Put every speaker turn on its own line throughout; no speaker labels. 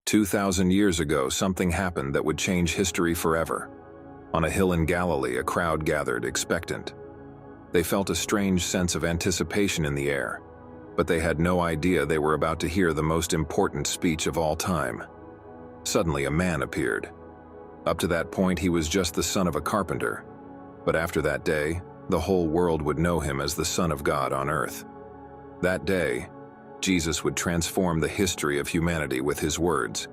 2,000 years ago, something happened that would change history forever. On a hill in Galilee, a crowd gathered, expectant. They felt a strange sense of anticipation in the air, but they had no idea they were about to hear the most important speech of all time. Suddenly, a man appeared. Up to that point, he was just the son of a carpenter. But after that day, the whole world would know him as the Son of God on earth. That day, Jesus would transform the history of humanity with his words.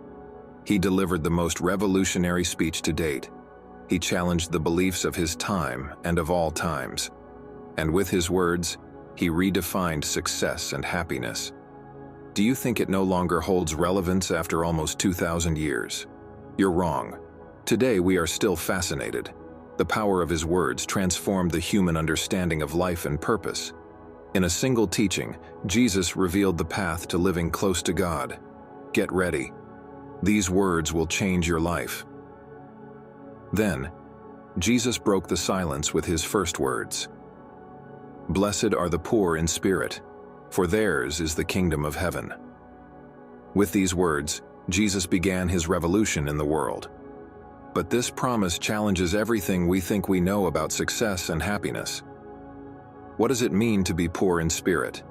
He delivered the most revolutionary speech to date. He challenged the beliefs of his time and of all times. And with his words, he redefined success and happiness. Do you think it no longer holds relevance after almost 2,000 years? You're wrong. Today we are still fascinated. The power of his words transformed the human understanding of life and purpose. In a single teaching, Jesus revealed the path to living close to God. Get ready. These words will change your life. Then, Jesus broke the silence with his first words. "Blessed are the poor in spirit, for theirs is the kingdom of heaven." With these words, Jesus began his revolution in the world. But this promise challenges everything we think we know about success and happiness. What does it mean to be poor in spirit?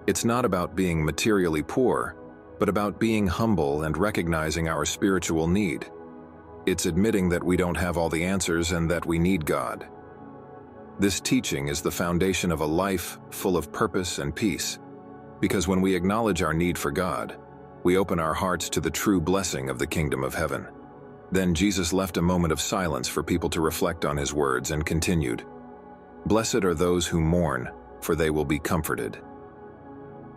It's not about being materially poor, but about being humble and recognizing our spiritual need. It's admitting that we don't have all the answers and that we need God. This teaching is the foundation of a life full of purpose and peace, because when we acknowledge our need for God, we open our hearts to the true blessing of the kingdom of heaven. Then Jesus left a moment of silence for people to reflect on his words and continued, "Blessed are those who mourn, for they will be comforted."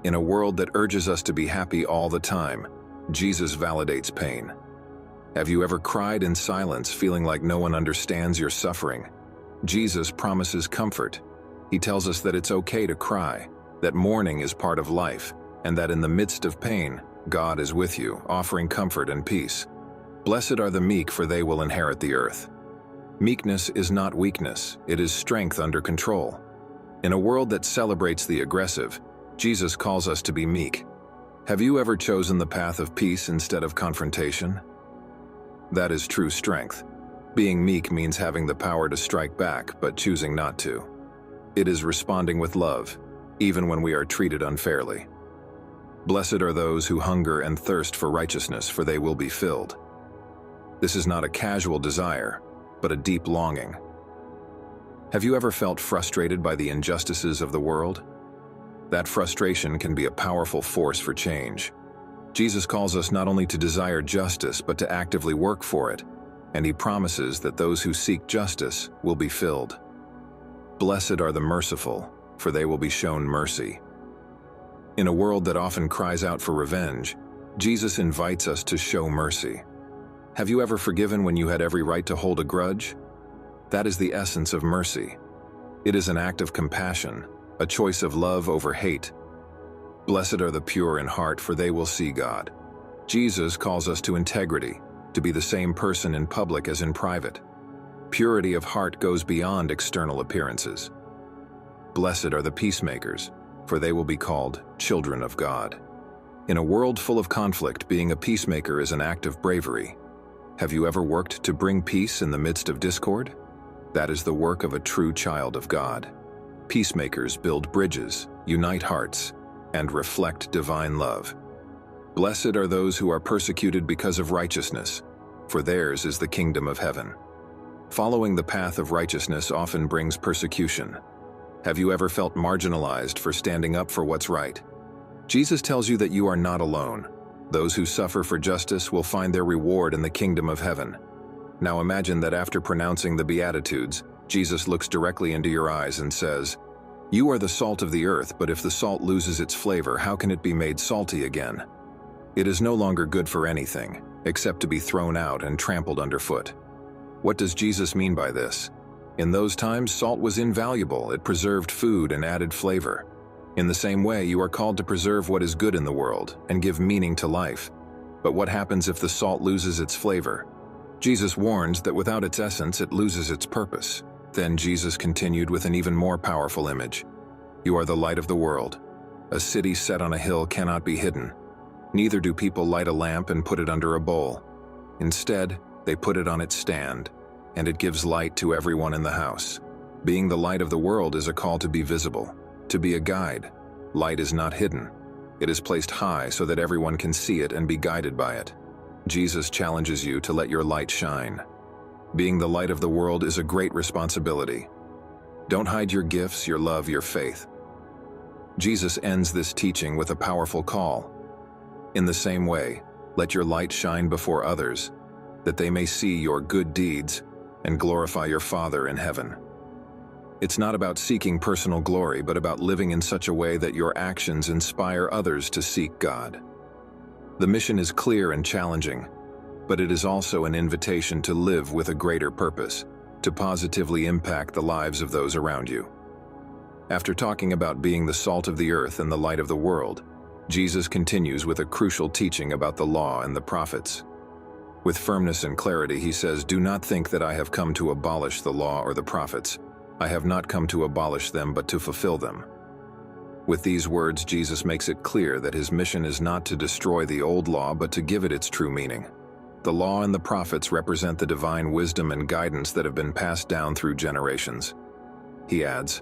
In a world that urges us to be happy all the time, Jesus validates pain. Have you ever cried in silence, feeling like no one understands your suffering? Jesus promises comfort. He tells us that it's okay to cry, that mourning is part of life, and that in the midst of pain, God is with you, offering comfort and peace. Blessed are the meek, for they will inherit the earth. Meekness is not weakness, it is strength under control. In a world that celebrates the aggressive, Jesus calls us to be meek. Have you ever chosen the path of peace instead of confrontation? That is true strength. Being meek means having the power to strike back, but choosing not to. It is responding with love, even when we are treated unfairly. Blessed are those who hunger and thirst for righteousness, for they will be filled. This is not a casual desire, but a deep longing. Have you ever felt frustrated by the injustices of the world? That frustration can be a powerful force for change. Jesus calls us not only to desire justice, but to actively work for it, and he promises that those who seek justice will be filled. Blessed are the merciful, for they will be shown mercy. In a world that often cries out for revenge, Jesus invites us to show mercy. Have you ever forgiven when you had every right to hold a grudge? That is the essence of mercy. It is an act of compassion, a choice of love over hate. Blessed are the pure in heart, for they will see God. Jesus calls us to integrity, to be the same person in public as in private. Purity of heart goes beyond external appearances. Blessed are the peacemakers, for they will be called children of God. In a world full of conflict, being a peacemaker is an act of bravery. Have you ever worked to bring peace in the midst of discord? That is the work of a true child of God. Peacemakers build bridges, unite hearts, and reflect divine love. Blessed are those who are persecuted because of righteousness, for theirs is the kingdom of heaven. Following the path of righteousness often brings persecution. Have you ever felt marginalized for standing up for what's right? Jesus tells you that you are not alone. Those who suffer for justice will find their reward in the kingdom of heaven. Now imagine that after pronouncing the Beatitudes, Jesus looks directly into your eyes and says, "You are the salt of the earth, but if the salt loses its flavor, how can it be made salty again? It is no longer good for anything, except to be thrown out and trampled underfoot." What does Jesus mean by this? In those times, salt was invaluable. It preserved food and added flavor. In the same way, you are called to preserve what is good in the world and give meaning to life. But what happens if the salt loses its flavor? Jesus warns that without its essence, it loses its purpose. Then Jesus continued with an even more powerful image. "You are the light of the world. A city set on a hill cannot be hidden. Neither do people light a lamp and put it under a bowl. Instead, they put it on its stand, and it gives light to everyone in the house. Being the light of the world is a call to be visible, to be a guide. Light is not hidden. It is placed high so that everyone can see it and be guided by it. Jesus challenges you to let your light shine. Being the light of the world is a great responsibility. Don't hide your gifts, your love, your faith. Jesus ends this teaching with a powerful call. In the same way, let your light shine before others, that they may see your good deeds and glorify your Father in heaven. It's not about seeking personal glory, but about living in such a way that your actions inspire others to seek God. The mission is clear and challenging, but it is also an invitation to live with a greater purpose, to positively impact the lives of those around you. After talking about being the salt of the earth and the light of the world, Jesus continues with a crucial teaching about the law and the prophets. With firmness and clarity, he says, "Do not think that I have come to abolish the law or the prophets. I have not come to abolish them, but to fulfill them." With these words, Jesus makes it clear that his mission is not to destroy the old law, but to give it its true meaning. The law and the prophets represent the divine wisdom and guidance that have been passed down through generations. He adds,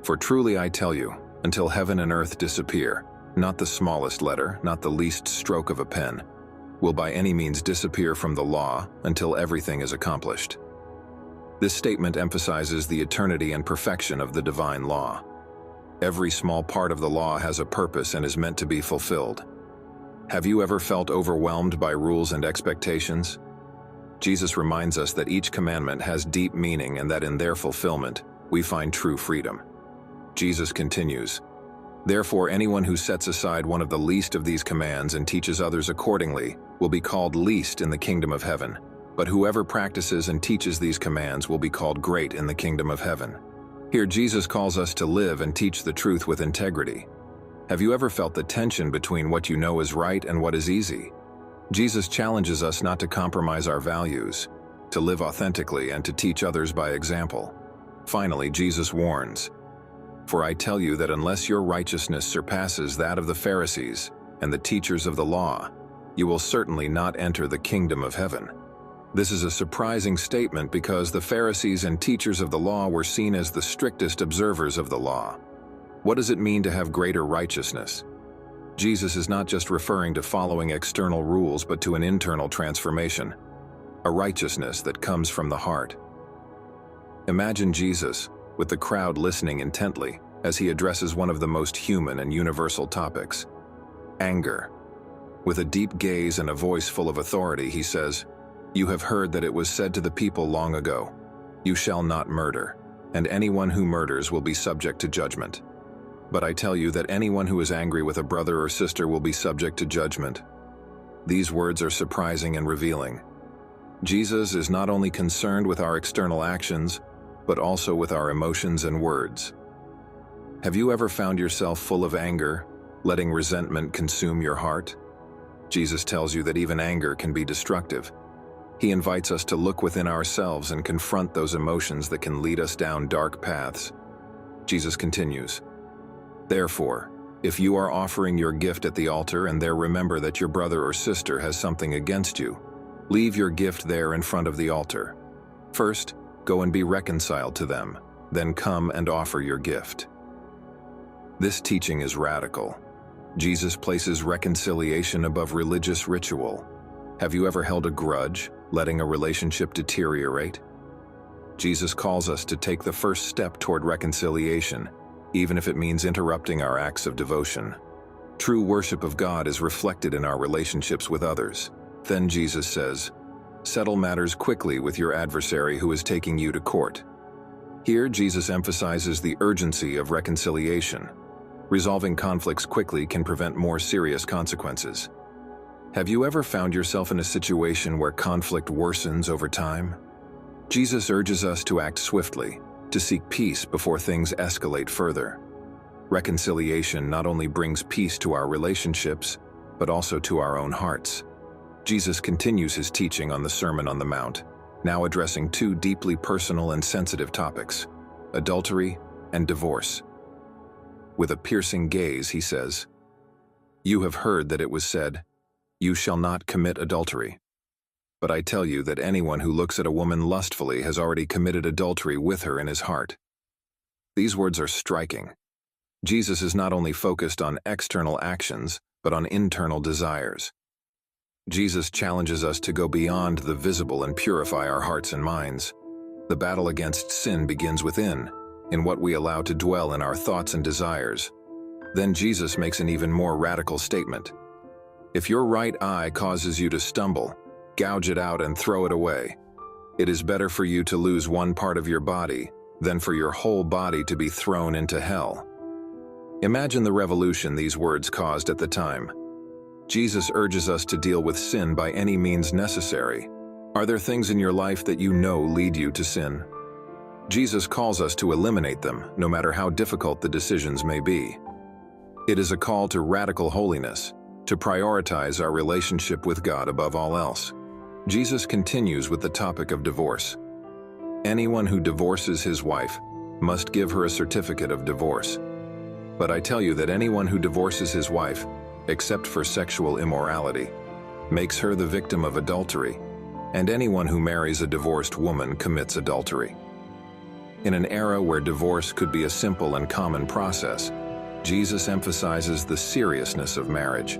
"For truly I tell you, until heaven and earth disappear, not the smallest letter, not the least stroke of a pen, will by any means disappear from the law until everything is accomplished." This statement emphasizes the eternity and perfection of the divine law. Every small part of the law has a purpose and is meant to be fulfilled. Have you ever felt overwhelmed by rules and expectations? Jesus reminds us that each commandment has deep meaning and that in their fulfillment, we find true freedom. Jesus continues, "Therefore, anyone who sets aside one of the least of these commands and teaches others accordingly will be called least in the kingdom of heaven. But whoever practices and teaches these commands will be called great in the kingdom of heaven." Here, Jesus calls us to live and teach the truth with integrity. Have you ever felt the tension between what you know is right and what is easy? Jesus challenges us not to compromise our values, to live authentically and to teach others by example. Finally, Jesus warns, "For I tell you that unless your righteousness surpasses that of the Pharisees and the teachers of the law, you will certainly not enter the kingdom of heaven." This is a surprising statement because the Pharisees and teachers of the law were seen as the strictest observers of the law. What does it mean to have greater righteousness? Jesus is not just referring to following external rules, but to an internal transformation, a righteousness that comes from the heart. Imagine Jesus, with the crowd listening intently, as he addresses one of the most human and universal topics, anger. With a deep gaze and a voice full of authority, he says, "You have heard that it was said to the people long ago, 'You shall not murder, and anyone who murders will be subject to judgment.' But I tell you that anyone who is angry with a brother or sister will be subject to judgment." These words are surprising and revealing. Jesus is not only concerned with our external actions, but also with our emotions and words. Have you ever found yourself full of anger, letting resentment consume your heart? Jesus tells you that even anger can be destructive. He invites us to look within ourselves and confront those emotions that can lead us down dark paths. Jesus continues, "Therefore, if you are offering your gift at the altar and there remember that your brother or sister has something against you, leave your gift there in front of the altar. First, go and be reconciled to them, then come and offer your gift." This teaching is radical. Jesus places reconciliation above religious ritual. Have you ever held a grudge, letting a relationship deteriorate? Jesus calls us to take the first step toward reconciliation, even if it means interrupting our acts of devotion. True worship of God is reflected in our relationships with others. Then Jesus says, "Settle matters quickly with your adversary who is taking you to court." Here, Jesus emphasizes the urgency of reconciliation. Resolving conflicts quickly can prevent more serious consequences. Have you ever found yourself in a situation where conflict worsens over time? Jesus urges us to act swiftly, to seek peace before things escalate further. Reconciliation not only brings peace to our relationships, but also to our own hearts. Jesus continues his teaching on the Sermon on the Mount, now addressing two deeply personal and sensitive topics, adultery and divorce. With a piercing gaze, he says, You have heard that it was said, 'You shall not commit adultery.' But I tell you that anyone who looks at a woman lustfully has already committed adultery with her in his heart." These words are striking. Jesus is not only focused on external actions, but on internal desires. Jesus challenges us to go beyond the visible and purify our hearts and minds. The battle against sin begins within, in what we allow to dwell in our thoughts and desires. Then Jesus makes an even more radical statement. If your right eye causes you to stumble, gouge it out and throw it away. It is better for you to lose one part of your body than for your whole body to be thrown into hell. Imagine the revolution these words caused at the time. Jesus urges us to deal with sin by any means necessary. Are there things in your life that you know lead you to sin? Jesus calls us to eliminate them, no matter how difficult the decisions may be. It is a call to radical holiness, to prioritize our relationship with God above all else. Jesus continues with the topic of divorce. Anyone who divorces his wife must give her a certificate of divorce. But I tell you that anyone who divorces his wife, except for sexual immorality, makes her the victim of adultery, and anyone who marries a divorced woman commits adultery. In an era where divorce could be a simple and common process, Jesus emphasizes the seriousness of marriage.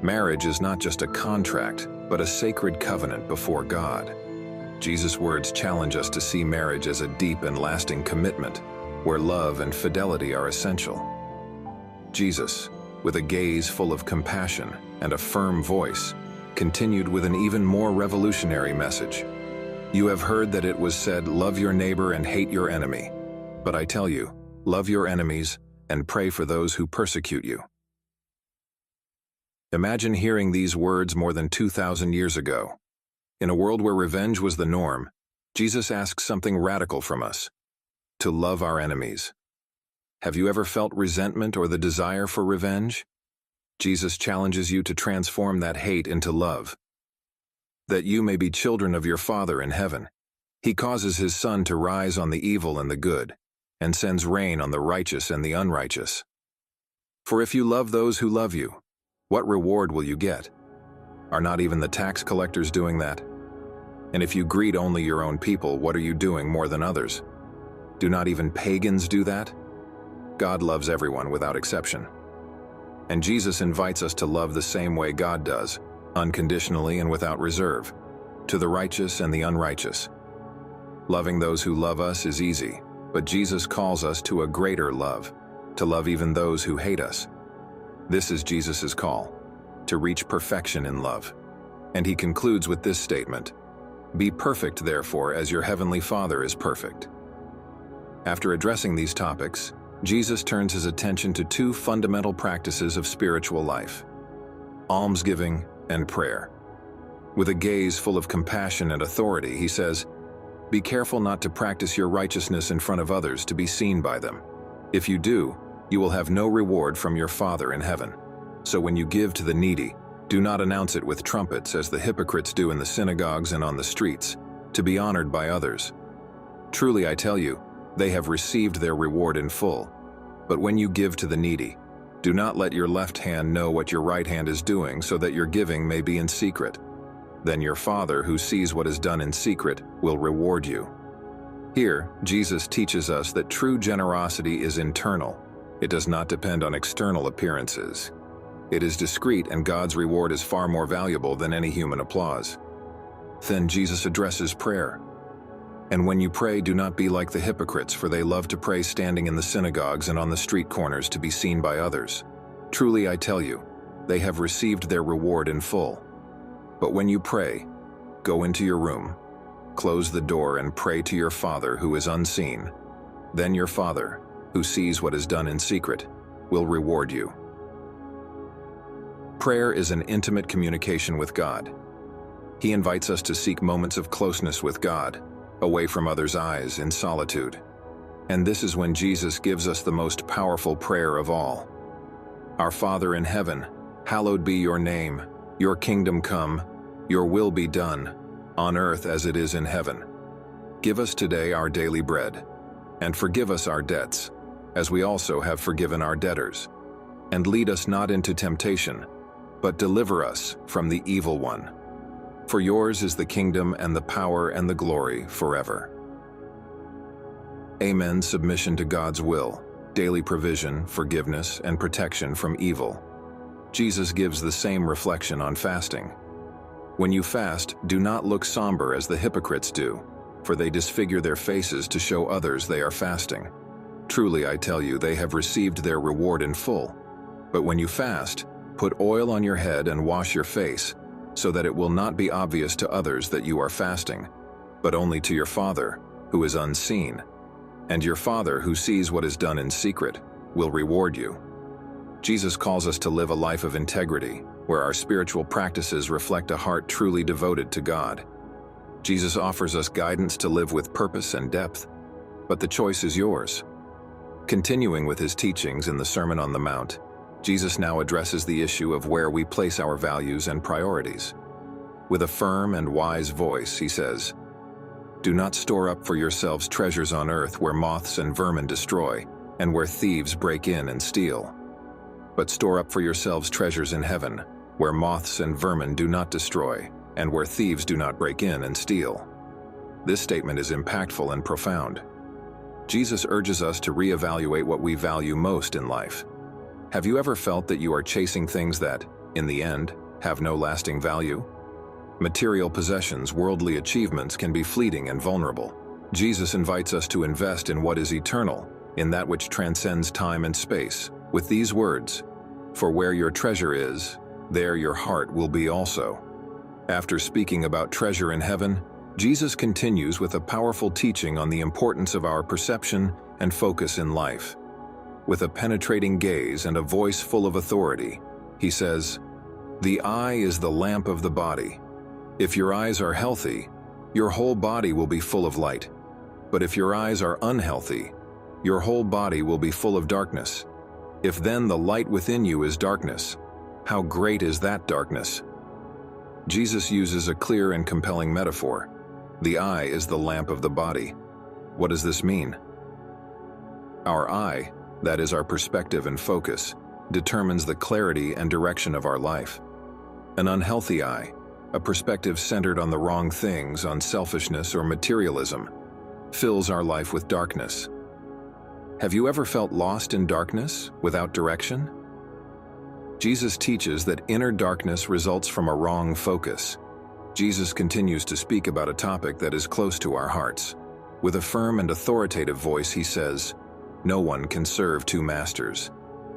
Marriage is not just a contract, but a sacred covenant before God. Jesus' words challenge us to see marriage as a deep and lasting commitment, where love and fidelity are essential. Jesus, with a gaze full of compassion and a firm voice, continued with an even more revolutionary message. You have heard that it was said, 'Love your neighbor and hate your enemy.' But I tell you, love your enemies and pray for those who persecute you." Imagine hearing these words more than 2,000 years ago. In a world where revenge was the norm, Jesus asks something radical from us: to love our enemies. Have you ever felt resentment or the desire for revenge? Jesus challenges you to transform that hate into love, that you may be children of your Father in heaven. He causes his sun to rise on the evil and the good, and sends rain on the righteous and the unrighteous. For if you love those who love you, what reward will you get? Are not even the tax collectors doing that? And if you greet only your own people, what are you doing more than others? Do not even pagans do that? God loves everyone without exception. And Jesus invites us to love the same way God does, unconditionally and without reserve, to the righteous and the unrighteous. Loving those who love us is easy, but Jesus calls us to a greater love, to love even those who hate us. This is Jesus' call, to reach perfection in love. And he concludes with this statement: "Be perfect, therefore, as your heavenly Father is perfect." After addressing these topics, Jesus turns his attention to two fundamental practices of spiritual life: almsgiving and prayer. With a gaze full of compassion and authority, he says, "Be careful not to practice your righteousness in front of others to be seen by them. If you do, you will have no reward from your Father in heaven. So when you give to the needy, do not announce it with trumpets as the hypocrites do in the synagogues and on the streets, to be honored by others. Truly I tell you, they have received their reward in full. But when you give to the needy, do not let your left hand know what your right hand is doing, so that your giving may be in secret. Then your Father, who sees what is done in secret, will reward you." Here, Jesus teaches us that true generosity is internal. It does not depend on external appearances. It is discreet, and God's reward is far more valuable than any human applause. Then Jesus addresses prayer. "And when you pray, do not be like the hypocrites, for they love to pray standing in the synagogues and on the street corners to be seen by others. Truly I tell you, they have received their reward in full. But when you pray, go into your room, close the door, and pray to your Father who is unseen. Then your Father, who sees what is done in secret, will reward you." Prayer is an intimate communication with God. He invites us to seek moments of closeness with God, away from others' eyes, in solitude. And this is when Jesus gives us the most powerful prayer of all. "Our Father in heaven, hallowed be your name. Your kingdom come, your will be done, on earth as it is in heaven. Give us today our daily bread, and forgive us our debts, as we also have forgiven our debtors. And lead us not into temptation, but deliver us from the evil one. For yours is the kingdom and the power and the glory forever. Amen. Submission to God's will, daily provision, forgiveness, and protection from evil. Jesus gives the same reflection on fasting. When you fast, do not look somber as the hypocrites do, for they disfigure their faces to show others they are fasting. Truly, I tell you, they have received their reward in full. But when you fast, put oil on your head and wash your face, so that it will not be obvious to others that you are fasting, but only to your Father, who is unseen. And your Father, who sees what is done in secret, will reward you. Jesus calls us to live a life of integrity, where our spiritual practices reflect a heart truly devoted to God. Jesus offers us guidance to live with purpose and depth, but the choice is yours. Continuing with his teachings in the Sermon on the Mount, Jesus now addresses the issue of where we place our values and priorities. With a firm and wise voice, he says, "Do not store up for yourselves treasures on earth where moths and vermin destroy, and where thieves break in and steal. But store up for yourselves treasures in heaven, where moths and vermin do not destroy, and where thieves do not break in and steal." This statement is impactful and profound. Jesus urges us to reevaluate what we value most in life. Have you ever felt that you are chasing things that, in the end, have no lasting value? Material possessions, worldly achievements can be fleeting and vulnerable. Jesus invites us to invest in what is eternal, in that which transcends time and space, with these words, "For where your treasure is, there your heart will be also." After speaking about treasure in heaven, Jesus continues with a powerful teaching on the importance of our perception and focus in life. With a penetrating gaze and a voice full of authority, he says, "The eye is the lamp of the body. If your eyes are healthy, your whole body will be full of light. But if your eyes are unhealthy, your whole body will be full of darkness. If then the light within you is darkness, how great is that darkness?" Jesus uses a clear and compelling metaphor. The eye is the lamp of the body. What does this mean? Our eye, that is our perspective and focus, determines the clarity and direction of our life. An unhealthy eye, a perspective centered on the wrong things, on selfishness or materialism, fills our life with darkness. Have you ever felt lost in darkness, without direction? Jesus teaches that inner darkness results from a wrong focus. Jesus continues to speak about a topic that is close to our hearts. With a firm and authoritative voice, he says, "No one can serve two masters.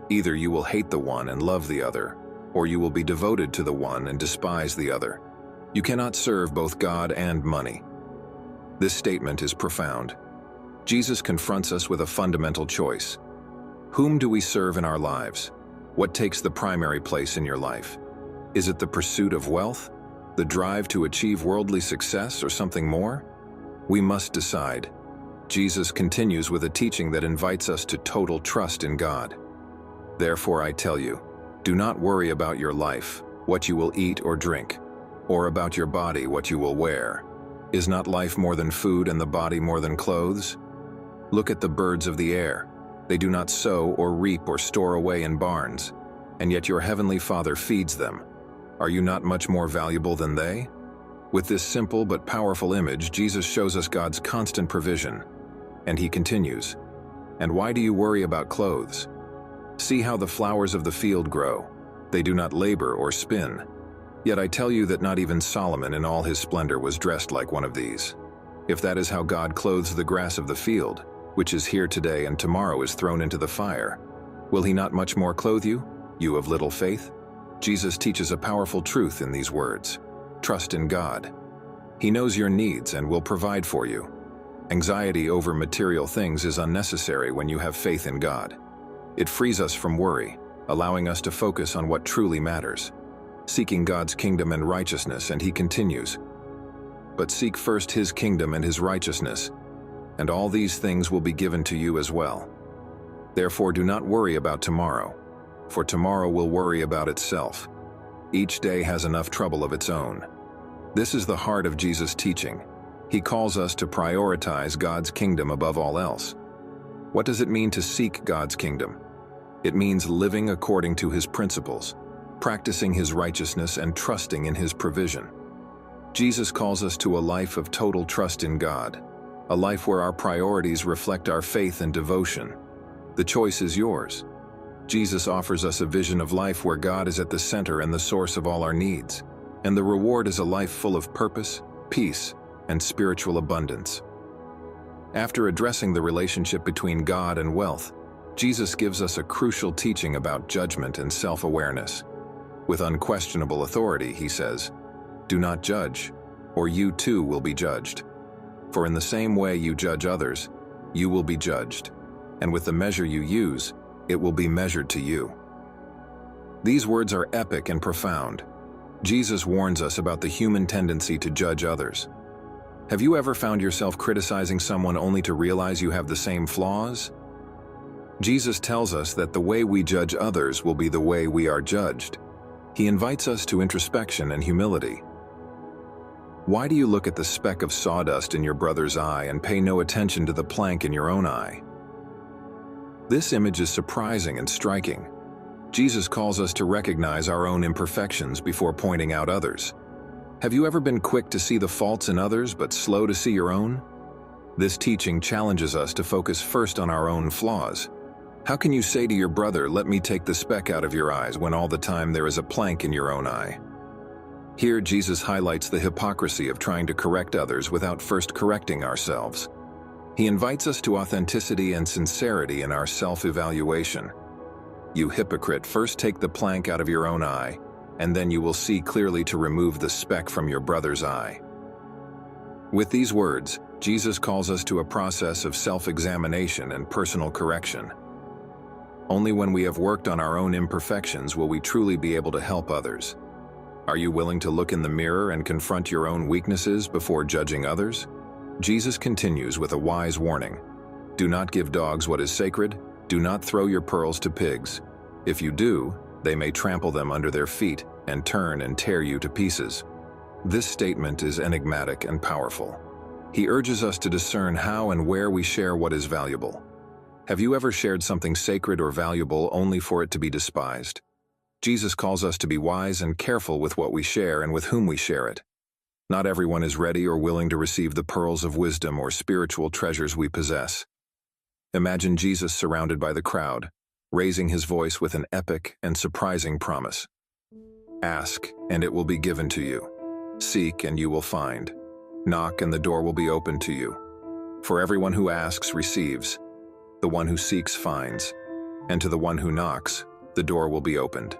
Either you will hate the one and love the other, or you will be devoted to the one and despise the other. You cannot serve both God and money." This statement is profound. Jesus confronts us with a fundamental choice. Whom do we serve in our lives? What takes the primary place in your life? Is it the pursuit of wealth, the drive to achieve worldly success, or something more? We must decide. Jesus continues with a teaching that invites us to total trust in God. "Therefore I tell you, do not worry about your life, what you will eat or drink, or about your body, what you will wear. Is not life more than food and the body more than clothes? Look at the birds of the air. They do not sow or reap or store away in barns, and yet your heavenly Father feeds them. Are you not much more valuable than they?" With this simple but powerful image, Jesus shows us God's constant provision. And he continues, "And why do you worry about clothes? See how the flowers of the field grow. They do not labor or spin. Yet I tell you that not even Solomon in all his splendor was dressed like one of these. If that is how God clothes the grass of the field, which is here today and tomorrow is thrown into the fire, will he not much more clothe you, you of little faith?" Jesus teaches a powerful truth in these words. Trust in God. He knows your needs and will provide for you. Anxiety over material things is unnecessary when you have faith in God. It frees us from worry, allowing us to focus on what truly matters, seeking God's kingdom and righteousness, and he continues, "But seek first his kingdom and his righteousness, and all these things will be given to you as well. Therefore do not worry about tomorrow, for tomorrow will worry about itself. Each day has enough trouble of its own." This is the heart of Jesus' teaching. He calls us to prioritize God's kingdom above all else. What does it mean to seek God's kingdom? It means living according to His principles, practicing His righteousness and trusting in His provision. Jesus calls us to a life of total trust in God, a life where our priorities reflect our faith and devotion. The choice is yours. Jesus offers us a vision of life where God is at the center and the source of all our needs, and the reward is a life full of purpose, peace, and spiritual abundance. After addressing the relationship between God and wealth, Jesus gives us a crucial teaching about judgment and self-awareness. With unquestionable authority, He says, "Do not judge, or you too will be judged. For in the same way you judge others, you will be judged, and with the measure you use, it will be measured to you." These words are epic and profound. Jesus warns us about the human tendency to judge others. Have you ever found yourself criticizing someone only to realize you have the same flaws? Jesus tells us that the way we judge others will be the way we are judged. He invites us to introspection and humility. Why do you look at the speck of sawdust in your brother's eye and pay no attention to the plank in your own eye? This image is surprising and striking. Jesus calls us to recognize our own imperfections before pointing out others. Have you ever been quick to see the faults in others but slow to see your own? This teaching challenges us to focus first on our own flaws. How can you say to your brother, "Let me take the speck out of your eyes," when all the time there is a plank in your own eye? Here, Jesus highlights the hypocrisy of trying to correct others without first correcting ourselves. He invites us to authenticity and sincerity in our self-evaluation. "You hypocrite, first take the plank out of your own eye, and then you will see clearly to remove the speck from your brother's eye." With these words, Jesus calls us to a process of self-examination and personal correction. Only when we have worked on our own imperfections will we truly be able to help others. Are you willing to look in the mirror and confront your own weaknesses before judging others? Jesus continues with a wise warning. "Do not give dogs what is sacred. Do not throw your pearls to pigs. If you do, they may trample them under their feet and turn and tear you to pieces." This statement is enigmatic and powerful. He urges us to discern how and where we share what is valuable. Have you ever shared something sacred or valuable only for it to be despised? Jesus calls us to be wise and careful with what we share and with whom we share it. Not everyone is ready or willing to receive the pearls of wisdom or spiritual treasures we possess. Imagine Jesus surrounded by the crowd, raising His voice with an epic and surprising promise. "Ask, and it will be given to you. Seek, and you will find. Knock, and the door will be opened to you. For everyone who asks receives. The one who seeks finds. And to the one who knocks, the door will be opened."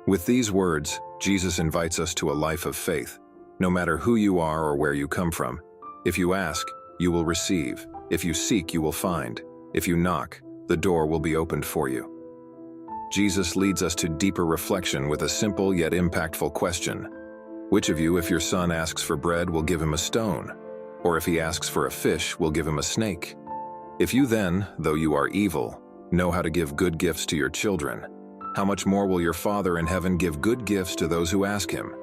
With these words, Jesus invites us to a life of faith. No matter who you are or where you come from, if you ask, you will receive. If you seek, you will find. If you knock, the door will be opened for you. Jesus leads us to deeper reflection with a simple yet impactful question. Which of you, if your son asks for bread, will give him a stone? Or if he asks for a fish, will give him a snake? If you then, though you are evil, know how to give good gifts to your children, how much more will your Father in heaven give good gifts to those who ask Him?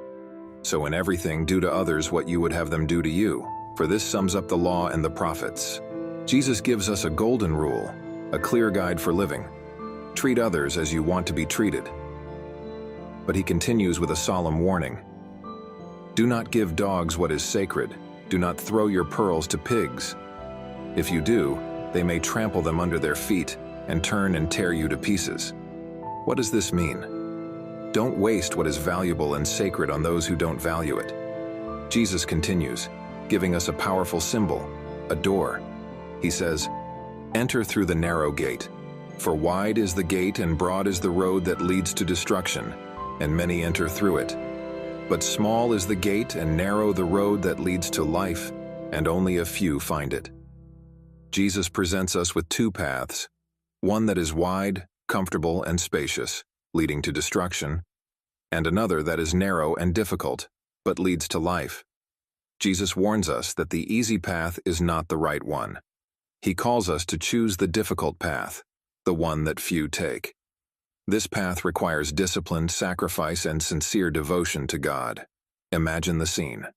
So in everything, do to others what you would have them do to you, for this sums up the law and the prophets. Jesus gives us a golden rule, a clear guide for living. Treat others as you want to be treated. But He continues with a solemn warning. Do not give dogs what is sacred. Do not throw your pearls to pigs. If you do, they may trample them under their feet and turn and tear you to pieces. What does this mean? Don't waste what is valuable and sacred on those who don't value it. Jesus continues, giving us a powerful symbol, a door. He says, "Enter through the narrow gate, for wide is the gate and broad is the road that leads to destruction, and many enter through it. But small is the gate and narrow the road that leads to life, and only a few find it." Jesus presents us with two paths, one that is wide, comfortable, and spacious, leading to destruction, and another that is narrow and difficult, but leads to life. Jesus warns us that the easy path is not the right one. He calls us to choose the difficult path, the one that few take. This path requires discipline, sacrifice, and sincere devotion to God. Imagine the scene.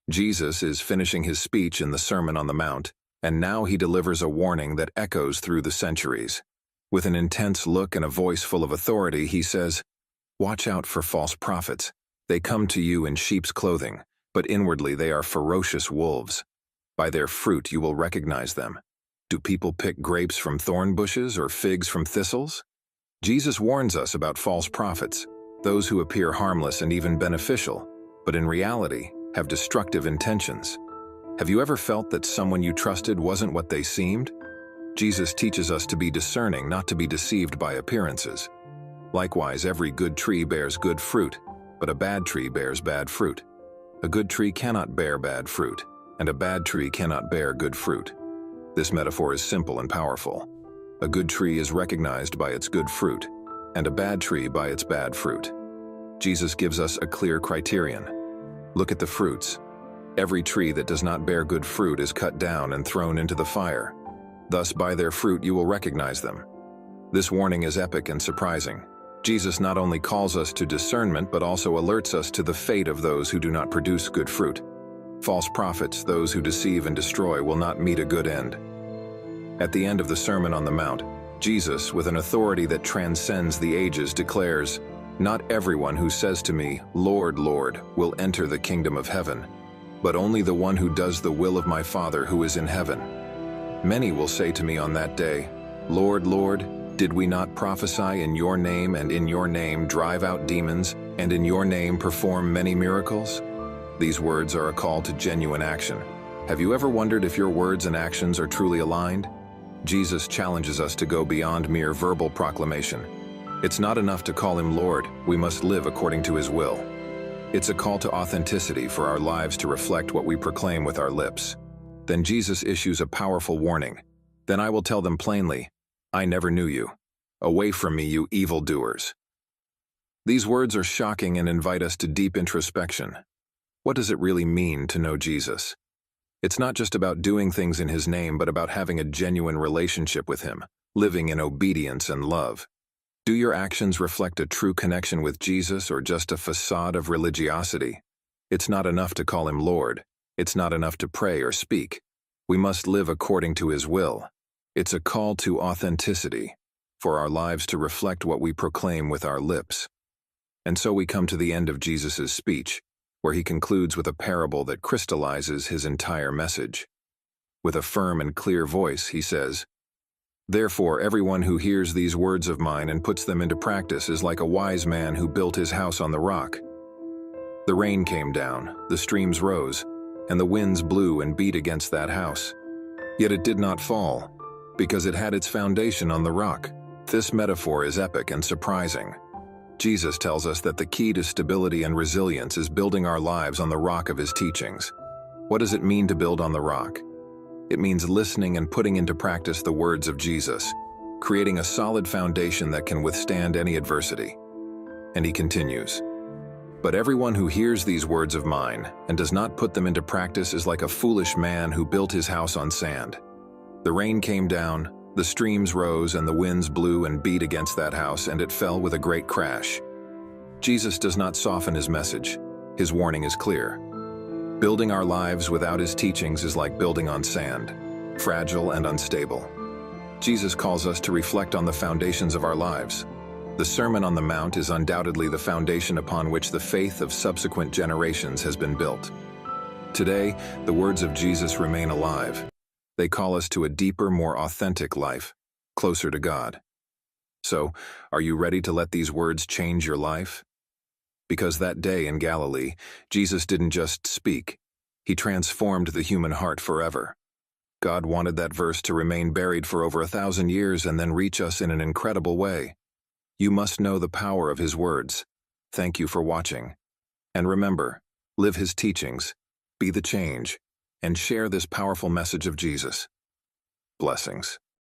Jesus is finishing His speech in the Sermon on the Mount, and now He delivers a warning that echoes through the centuries. With an intense look and a voice full of authority, he says, "Watch out for false prophets. They come to you in sheep's clothing, but inwardly they are ferocious wolves. By their fruit you will recognize them. Do people pick grapes from thorn bushes or figs from thistles?" Jesus warns us about false prophets, those who appear harmless and even beneficial, but in reality have destructive intentions. Have you ever felt that someone you trusted wasn't what they seemed? Jesus teaches us to be discerning, not to be deceived by appearances. Likewise, every good tree bears good fruit, but a bad tree bears bad fruit. A good tree cannot bear bad fruit, and a bad tree cannot bear good fruit. This metaphor is simple and powerful. A good tree is recognized by its good fruit, and a bad tree by its bad fruit. Jesus gives us a clear criterion. Look at the fruits. Every tree that does not bear good fruit is cut down and thrown into the fire. Thus, by their fruit you will recognize them. This warning is epic and surprising. Jesus not only calls us to discernment, but also alerts us to the fate of those who do not produce good fruit. False prophets, those who deceive and destroy, will not meet a good end. At the end of the Sermon on the Mount, Jesus, with an authority that transcends the ages, declares, "Not everyone who says to me, 'Lord, Lord,' will enter the kingdom of heaven, but only the one who does the will of my Father who is in heaven. Many will say to me on that day, 'Lord, Lord, did we not prophesy in your name and in your name drive out demons and in your name perform many miracles?'" These words are a call to genuine action. Have you ever wondered if your words and actions are truly aligned? Jesus challenges us to go beyond mere verbal proclamation. It's not enough to call him Lord, we must live according to his will. It's a call to authenticity for our lives to reflect what we proclaim with our lips. Then Jesus issues a powerful warning. "Then I will tell them plainly, 'I never knew you. Away from me, you evildoers.'" These words are shocking and invite us to deep introspection. What does it really mean to know Jesus? It's not just about doing things in his name, but about having a genuine relationship with him, living in obedience and love. Do your actions reflect a true connection with Jesus or just a facade of religiosity? It's not enough to call him Lord. It's not enough to pray or speak. We must live according to his will. It's a call to authenticity, for our lives to reflect what we proclaim with our lips. And so we come to the end of Jesus' speech, where he concludes with a parable that crystallizes his entire message. With a firm and clear voice, he says, "Therefore, everyone who hears these words of mine and puts them into practice is like a wise man who built his house on the rock. The rain came down, the streams rose, and the winds blew and beat against that house. Yet it did not fall, because it had its foundation on the rock." This metaphor is epic and surprising. Jesus tells us that the key to stability and resilience is building our lives on the rock of his teachings. What does it mean to build on the rock? It means listening and putting into practice the words of Jesus, creating a solid foundation that can withstand any adversity. And he continues, "But everyone who hears these words of mine and does not put them into practice is like a foolish man who built his house on sand. The rain came down, the streams rose, and the winds blew and beat against that house, and it fell with a great crash." Jesus does not soften his message. His warning is clear. Building our lives without his teachings is like building on sand, fragile and unstable. Jesus calls us to reflect on the foundations of our lives. The Sermon on the Mount is undoubtedly the foundation upon which the faith of subsequent generations has been built. Today, the words of Jesus remain alive. They call us to a deeper, more authentic life, closer to God. So, are you ready to let these words change your life? Because that day in Galilee, Jesus didn't just speak. He transformed the human heart forever. God wanted that verse to remain buried for over 1,000 years and then reach us in an incredible way. You must know the power of his words. Thank you for watching. And remember, live his teachings, be the change, and share this powerful message of Jesus. Blessings.